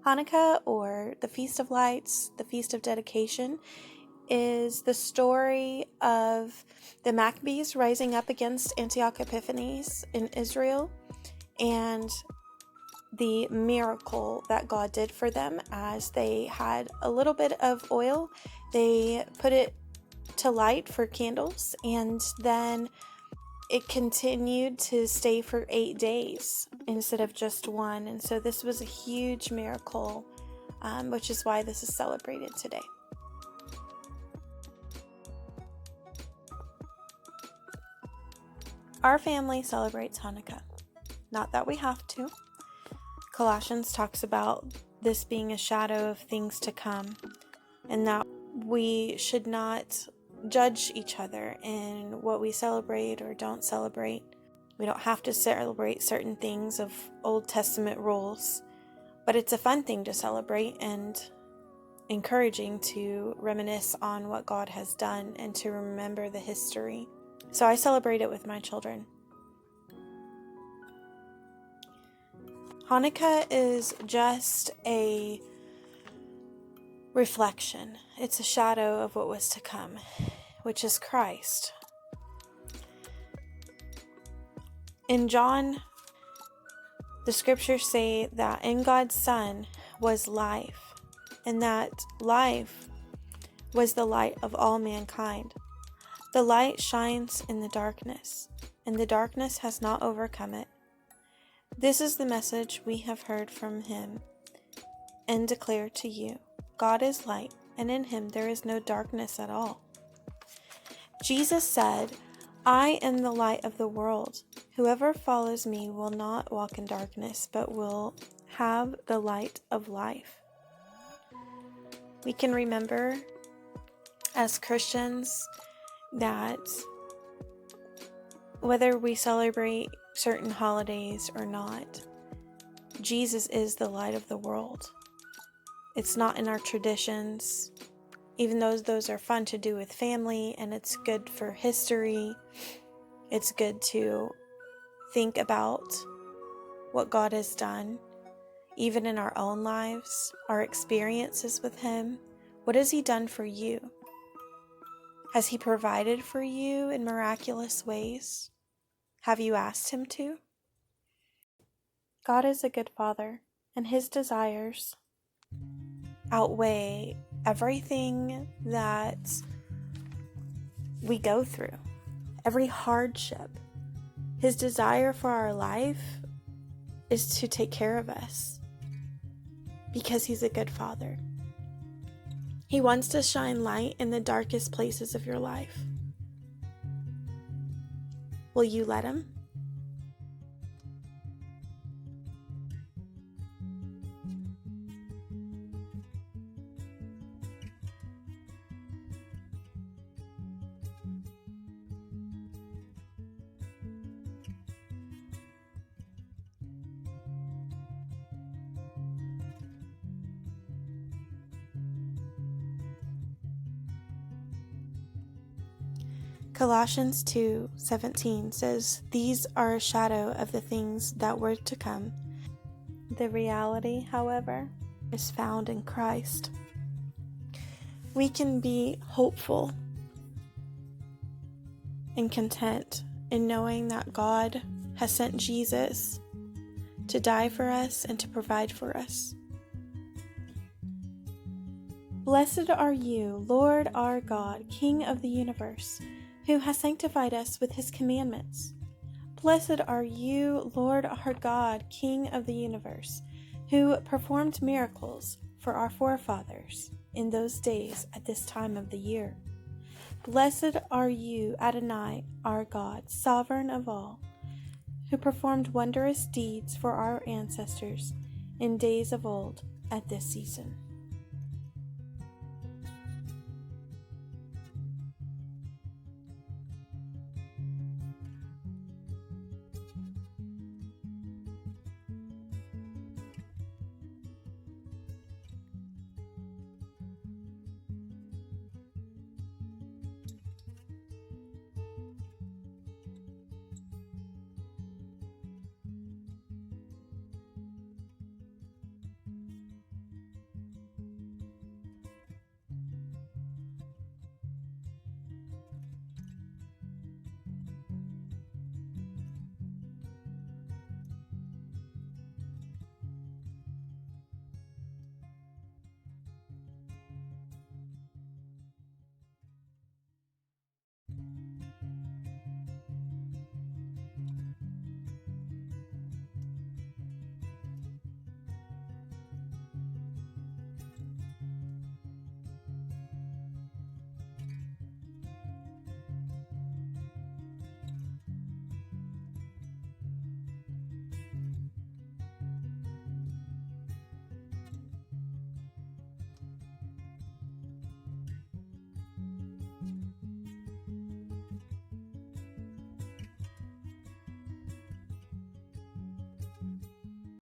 Hanukkah, or the Feast of Lights, the Feast of Dedication, is the story of the Maccabees rising up against Antioch Epiphanes in Israel, and the miracle that God did for them as they had a little bit of oil. They put it to light for candles, and then it continued to stay for 8 days instead of just one. And so this was a huge miracle, which is why this is celebrated today. Our family celebrates Hanukkah. Not that we have to. Colossians talks about this being a shadow of things to come, and that we should not judge each other in what we celebrate or don't celebrate. We don't have to celebrate certain things of Old Testament rules, but it's a fun thing to celebrate and encouraging to reminisce on what God has done and to remember the history. So I celebrate it with my children. Hanukkah is just a reflection. It's a shadow of what was to come, which is Christ. In John, the scriptures say that in God's Son was life, and that life was the light of all mankind. The light shines in the darkness, and the darkness has not overcome it. This is the message we have heard from him and declare to you. God is light, and in him there is no darkness at all. Jesus said, I am the light of the world. Whoever follows me will not walk in darkness, but will have the light of life. We can remember as Christians that whether we celebrate certain holidays or not, Jesus is the light of the world. It's not in our traditions, even though those are fun to do with family and it's good for history. It's good to think about what God has done, even in our own lives, our experiences with him. What has he done for you? Has he provided for you in miraculous ways? Have you asked him to? God is a good father, and his desires outweigh everything that we go through, every hardship. His desire for our life is to take care of us because he's a good father. He wants to shine light in the darkest places of your life. Will you let him? Colossians 2:17 says, these are a shadow of the things that were to come. The reality, however, is found in Christ. We can be hopeful and content in knowing that God has sent Jesus to die for us and to provide for us. Blessed are you, Lord our God, King of the universe, who has sanctified us with his commandments. Blessed are you, Lord our God, King of the universe, who performed miracles for our forefathers in those days at this time of the year. Blessed are you, Adonai, our God, sovereign of all, who performed wondrous deeds for our ancestors in days of old at this season.